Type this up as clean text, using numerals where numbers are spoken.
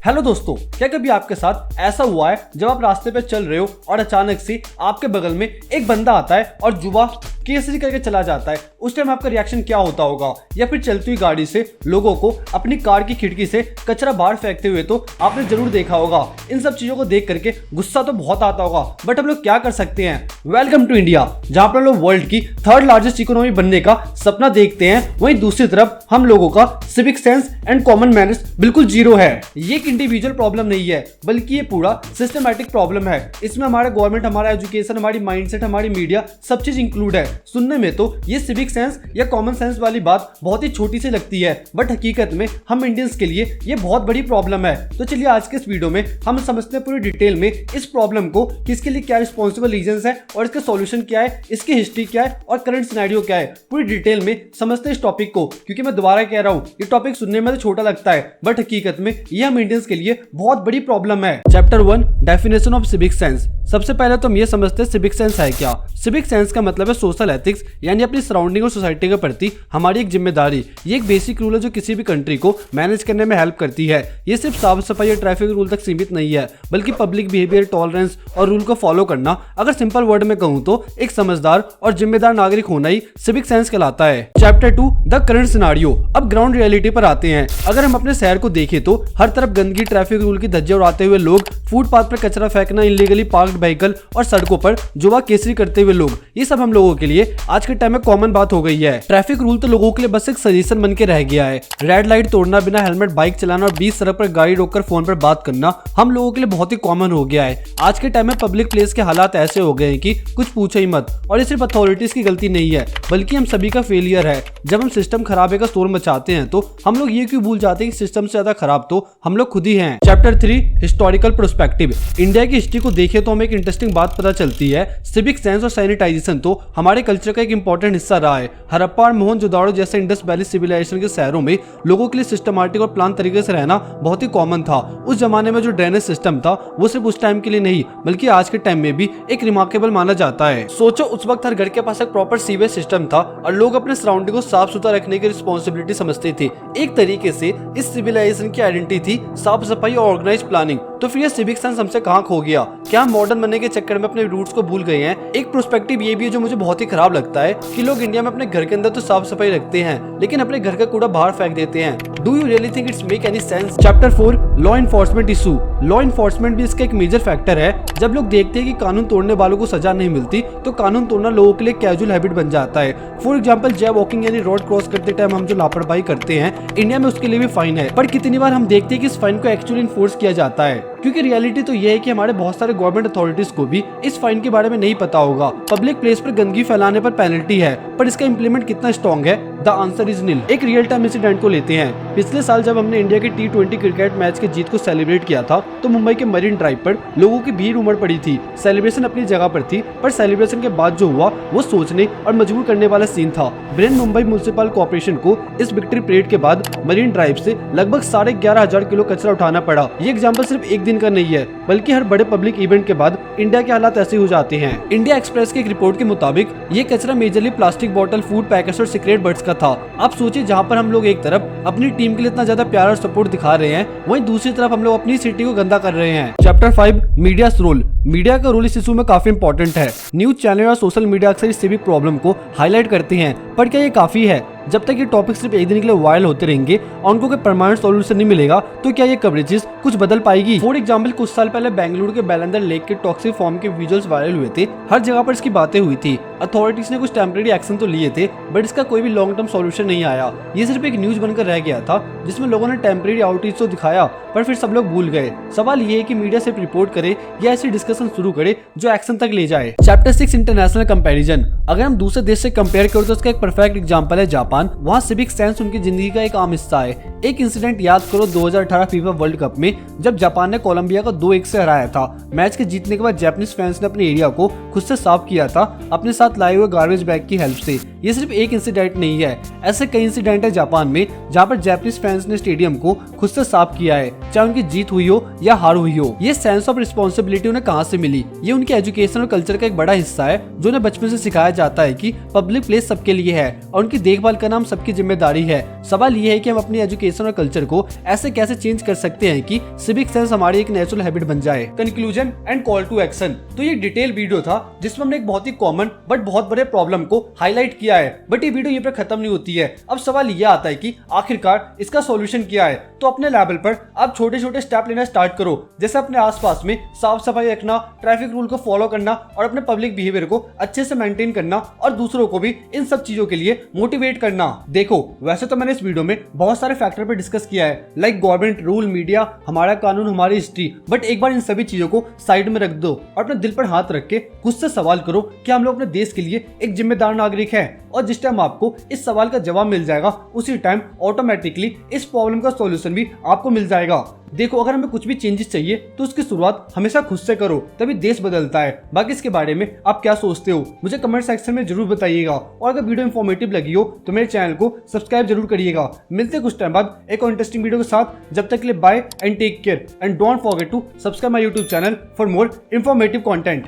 Hello दोस्तों, क्या कभी आपके साथ ऐसा हुआ है जब आप रास्ते पे चल रहे हो और अचानक से आपके बगल में एक बंदा आता है और जुआ केसरी करके चला जाता है। उस टाइम आपका रिएक्शन क्या होता होगा? या फिर चलती हुई गाड़ी से लोगों को अपनी कार की खिड़की से कचरा बाहर फेंकते हुए तो आपने जरूर देखा होगा। इन सब चीजों को देख करके गुस्सा तो बहुत आता होगा, बट हम लोग क्या कर सकते हैं? वेलकम टू इंडिया, जहां पर लोग वर्ल्ड की थर्ड लार्जेस्ट इकोनॉमी बनने का सपना देखते हैं, वहीं दूसरी तरफ हम लोगों का civic sense and common manners बिल्कुल जीरो है। ये एक इंडिविजुअल प्रॉब्लम नहीं है, बल्कि ये पूरा सिस्टमैटिक प्रॉब्लम है। इसमें हमारा गवर्नमेंट, हमारा एजुकेशन, हमारी माइंडसेट, हमारी मीडिया, सब चीज इंक्लूड है। सुनने में तो ये सिविक सेंस या कॉमन सेंस वाली बात बहुत ही छोटी सी लगती है, बट हकीकत में हम इंडियंस के लिए ये बहुत बड़ी प्रॉब्लम है। तो चलिए आज के इस वीडियो में हम समझते हैं पूरी डिटेल में इस प्रॉब्लम को, किसके लिए क्या रिस्पॉन्सिबल रीजंस है और इसका सॉल्यूशन क्या है, इसकी हिस्ट्री क्या है और करंट सिनेरियो क्या है। पूरी डिटेल में समझते हैं इस टॉपिक को, क्योंकि मैं दोबारा कह रहा हूं, ये टॉपिक सुनने में तो छोटा लगता है, बट हकीकत में ये हम इंडियंस के लिए बहुत बड़ी प्रॉब्लम है। Chapter 1, definition of civic sense. सबसे पहले तो हम ये समझते हैं सिविक सेंस है क्या। सिविक सेंस का मतलब है सोशल एथिक्स, यानी अपनी सराउंडिंग और सोसाइटी के प्रति हमारी एक जिम्मेदारी। ये एक बेसिक रूल है जो किसी भी कंट्री को मैनेज करने में हेल्प करती है। ये सिर्फ साफ सफाई या ट्रैफिक रूल तक सीमित नहीं है, बल्कि पब्लिक बिहेवियर, टॉलरेंस और रूल को फॉलो करना। अगर सिंपल वर्ड में कहूँ तो एक समझदार और जिम्मेदार नागरिक होना ही सिविक सेंस कहलाता है। Chapter 2, the current scenario. अब ग्राउंड रियलिटी पर आते हैं। अगर हम अपने शहर को देखें तो हर तरफ गंदगी, ट्रैफिक रूल की धज्जियां उड़ाते हुए लोग, फुटपाथ पर कचरा फेंकना, इलीगली पार्क्ड व्हीकल और सड़कों पर जुआ केसरी करते हुए लोग, ये सब हम लोगों के लिए आज के टाइम में कॉमन बात हो गई है। ट्रैफिक रूल तो लोगों के लिए बस एक सजेशन बन के रह गया है। रेड लाइट तोड़ना, बिना हेलमेट बाइक चलाना और बीच सड़क पर गाड़ी रोककर फोन पर बात करना हम लोगों के लिए बहुत ही कॉमन हो गया है। आज के टाइम में पब्लिक प्लेस के हालात ऐसे हो गए हैं कि कुछ पूछो ही मत। और ये सिर्फ अथॉरिटीज की गलती नहीं है, बल्कि हम सभी का फेलियर है। जब हम सिस्टम खराब है का शोर मचाते हैं तो हम लोग ये क्यों भूल जाते हैं कि सिस्टम से ज्यादा खराब तो हम लोग खुद ही हैं। Chapter 3, historical perspective. इंडिया की हिस्ट्री को देखें तो हमें एक इंटरेस्टिंग बात पता चलती है। सिविक सेंस और सैनिटाइजेशन तो हमारे कल्चर का एक इंपॉर्टेंट हिस्सा रहा है। हड़प्पा और मोहनजोदड़ो जैसे इंडस वैली सिविलाइजेशन के शहरों में लोगों के लिए सिस्टमैटिक और प्लान तरीके से रहना बहुत ही कॉमन था। उस जमाने में जो ड्रेनेज सिस्टम था वो सिर्फ उस टाइम के लिए नहीं, बल्कि आज के टाइम में भी एक रिमार्केबल माना जाता है। सोचो, उस वक्त हर घर के पास एक प्रॉपर सीवेज सिस्टम था और लोग अपने सराउंडिंग को साफ सुथरा रखने की रिस्पॉन्सिबिलिटी समझते थे। एक तरीके से इस सिविलाइजेशन की आइडेंटिटी थी साफ सफाई और ऑर्गेनाइज प्लानिंग। तो फिर ये सिविक सेंस हमसे कहाँ खो गया? क्या हम मॉडर्न बनने के चक्कर में अपने रूट्स को भूल गए हैं? एक पर्सपेक्टिव ये भी है जो मुझे बहुत ही खराब लगता है कि लोग इंडिया में अपने घर के अंदर तो साफ सफाई रखते हैं, लेकिन अपने घर का कूड़ा बाहर फेंक देते हैं। Do you really think it's make any sense? Chapter 4, law enforcement issue. Law enforcement भी इसका एक मेजर फैक्टर है। जब लोग देखते हैं कि कानून तोड़ने वालों को सजा नहीं मिलती तो कानून तोड़ना लोगों के लिए कैजुअल हैबिट बन जाता है। फॉर एग्जाम्पल, जैब वॉकिंग यानी रोड क्रॉस करते टाइम हम जो लापरवाही करते हैं, इंडिया में उसके लिए भी फाइन है। पर कितनी बार हम देखते हैं कि इस फाइन को एक्चुअली इन्फोर्स किया जाता है? क्योंकि रियलिटी तो यह है कि हमारे बहुत सारे गवर्नमेंट अथॉरिटीज को भी इस फाइन के बारे में नहीं पता होगा। पब्लिक प्लेस पर गंदगी फैलाने पर पेनल्टी है, पर इसका इंप्लीमेंट कितना स्ट्रॉन्ग है? द आंसर इज नील। एक रियल टाइम इंसिडेंट को लेते हैं। पिछले साल जब हमने इंडिया के T20 क्रिकेट मैच की जीत को सेलिब्रेट किया था तो मुंबई के मरीन ड्राइव पर लोगों की भीड़ उमड़ पड़ी थी। सेलिब्रेशन अपनी जगह पर थी, पर सेलिब्रेशन के बाद जो हुआ वो सोचने और मजबूर करने वाला सीन था। ब्रेन मुंबई म्युनिसिपल कॉर्पोरेशन को इस विक्ट्री परेड के बाद मरीन ड्राइव से लगभग 11,500 किलो कचरा उठाना पड़ा। ये एग्जाम्पल सिर्फ एक दिन का नहीं है, बल्कि हर बड़े पब्लिक इवेंट के बाद इंडिया के हालात ऐसे हो जाते हैं। इंडिया एक्सप्रेस की एक रिपोर्ट के मुताबिक ये कचरा majorly plastic bottle, food packets और सिगरेट बट्स का था। आप सोचिए, जहाँ पर हम लोग एक तरफ अपनी टीम के लिए इतना ज्यादा प्यार और सपोर्ट दिखा रहे हैं, वहीं दूसरी तरफ हम लोग अपनी सिटी को गंदा कर रहे हैं। Chapter 5, media's role. मीडिया का रोल इस इशू में काफी इंपॉर्टेंट है। न्यूज चैनल और सोशल मीडिया अक्सर इस सिविक प्रॉब्लम को हाईलाइट करते हैं, पर क्या ये काफी है? जब तक ये टॉपिक सिर्फ एक दिन के लिए वायरल होते रहेंगे और उनको कोई परमानेंट सॉल्यूशन नहीं मिलेगा तो क्या ये कवरेजेस कुछ बदल पाएगी? फॉर एग्जांपल, कुछ साल पहले बेंगलुरु के बेलंदर लेक के टॉक्सिक फॉर्म के विजुअल्स वायरल हुए थे। हर जगह पर इसकी बातें हुई थी। अथॉरिटीज ने कुछ टेम्परेरी एक्शन तो लिए थे, बट इसका कोई भी लॉन्ग टर्म सॉल्यूशन नहीं आया। ये सिर्फ एक न्यूज बनकर रह गया था जिसमें लोगों ने टेम्परेरी आउटेज तो दिखाया, पर फिर सब लोग भूल गए। सवाल ये है कि मीडिया सिर्फ रिपोर्ट करे या ऐसी डिस्कशन शुरू करे जो एक्शन तक ले जाए। Chapter 6, international comparison. अगर हम दूसरे देश से कंपेयर करें तो उसका एक परफेक्ट एग्जांपल है जापान। वहाँ सिविक सेंस उनकी जिंदगी का एक आम हिस्सा है। एक इंसिडेंट याद करो 2018 फीफा वर्ल्ड कप में, जब जापान ने कोलंबिया को 2-1 से हराया था। मैच के जीतने के बाद जापानीज फैंस ने अपने एरिया को खुद से साफ किया था अपने साथ लाए हुए गार्बेज बैग की हेल्प से। ये सिर्फ एक इंसिडेंट नहीं है, ऐसे कई इंसिडेंट है जापान में जहाँ पर जापानीज फैंस ने स्टेडियम को खुद से साफ किया है, चाहे उनकी जीत हुई हो या हार हुई हो। ये सेंस ऑफ रिस्पॉन्सिबिलिटी उन्हें कहाँ से मिली? ये उनके एजुकेशन और कल्चर का एक बड़ा हिस्सा है जो उन्हें बचपन से सिखाया जाता है कि पब्लिक प्लेस सबके लिए है और उनकी देखभाल का नाम सबकी जिम्मेदारी है। सवाल ये है कि हम अपनी एजुकेशन और कल्चर को ऐसे कैसे चेंज कर सकते हैं कि सिविक सेंस हमारी एक नेचुरल हैबिट बन जाए। Conclusion and call to action. तो ये डिटेल वीडियो था जिसमें हमने एक बहुत ही कॉमन बट बहुत बड़े प्रॉब्लम को हाईलाइट किया है। बट ये वीडियो ये पर खत्म नहीं होती है। अब सवाल ये आता है कि आखिरकार इसका सॉल्यूशन क्या है। तो अपने लेवल पर आप छोटे छोटे स्टेप लेना स्टार्ट करो, जैसे अपने आसपास में साफ सफाई रखना, ट्रैफिक रूल को फॉलो करना और अपने पब्लिक बिहेवियर को अच्छे से मेंटेन करना और दूसरों को भी इन सब चीजों के लिए मोटिवेट करना। देखो वैसे तो मैंने इस वीडियो में बहुत सारे फैक्टर पे डिस्कस किया है, लाइक गवर्नमेंट रूल, मीडिया, हमारा कानून, हमारी हिस्ट्री, बट एक बार इन सभी चीजों को साइड में रख दो और अपने दिल पर हाथ रख के खुद से सवाल करो कि हम लोग अपने देश के लिए एक जिम्मेदार नागरिक है। और जिस टाइम आपको इस सवाल का जवाब मिल जाएगा उसी टाइम ऑटोमेटिकली इस प्रॉब्लम का सॉल्यूशन भी आपको मिल जाएगा। देखो अगर हमें कुछ भी चेंजेस चाहिए तो उसकी शुरुआत हमेशा खुद से करो, तभी देश बदलता है। बाकी इसके बारे में आप क्या सोचते हो मुझे कमेंट सेक्शन में जरूर बताइएगा। और अगर वीडियो इंफॉर्मेटिव लगी हो तो मेरे चैनल को सब्सक्राइब जरूर करिएगा। मिलते हैं कुछ टाइम बाद एक और इंटरेस्टिंग वीडियो के साथ। जब तक के लिए bye and take care and don't forget to subscribe my YouTube channel for more informative content.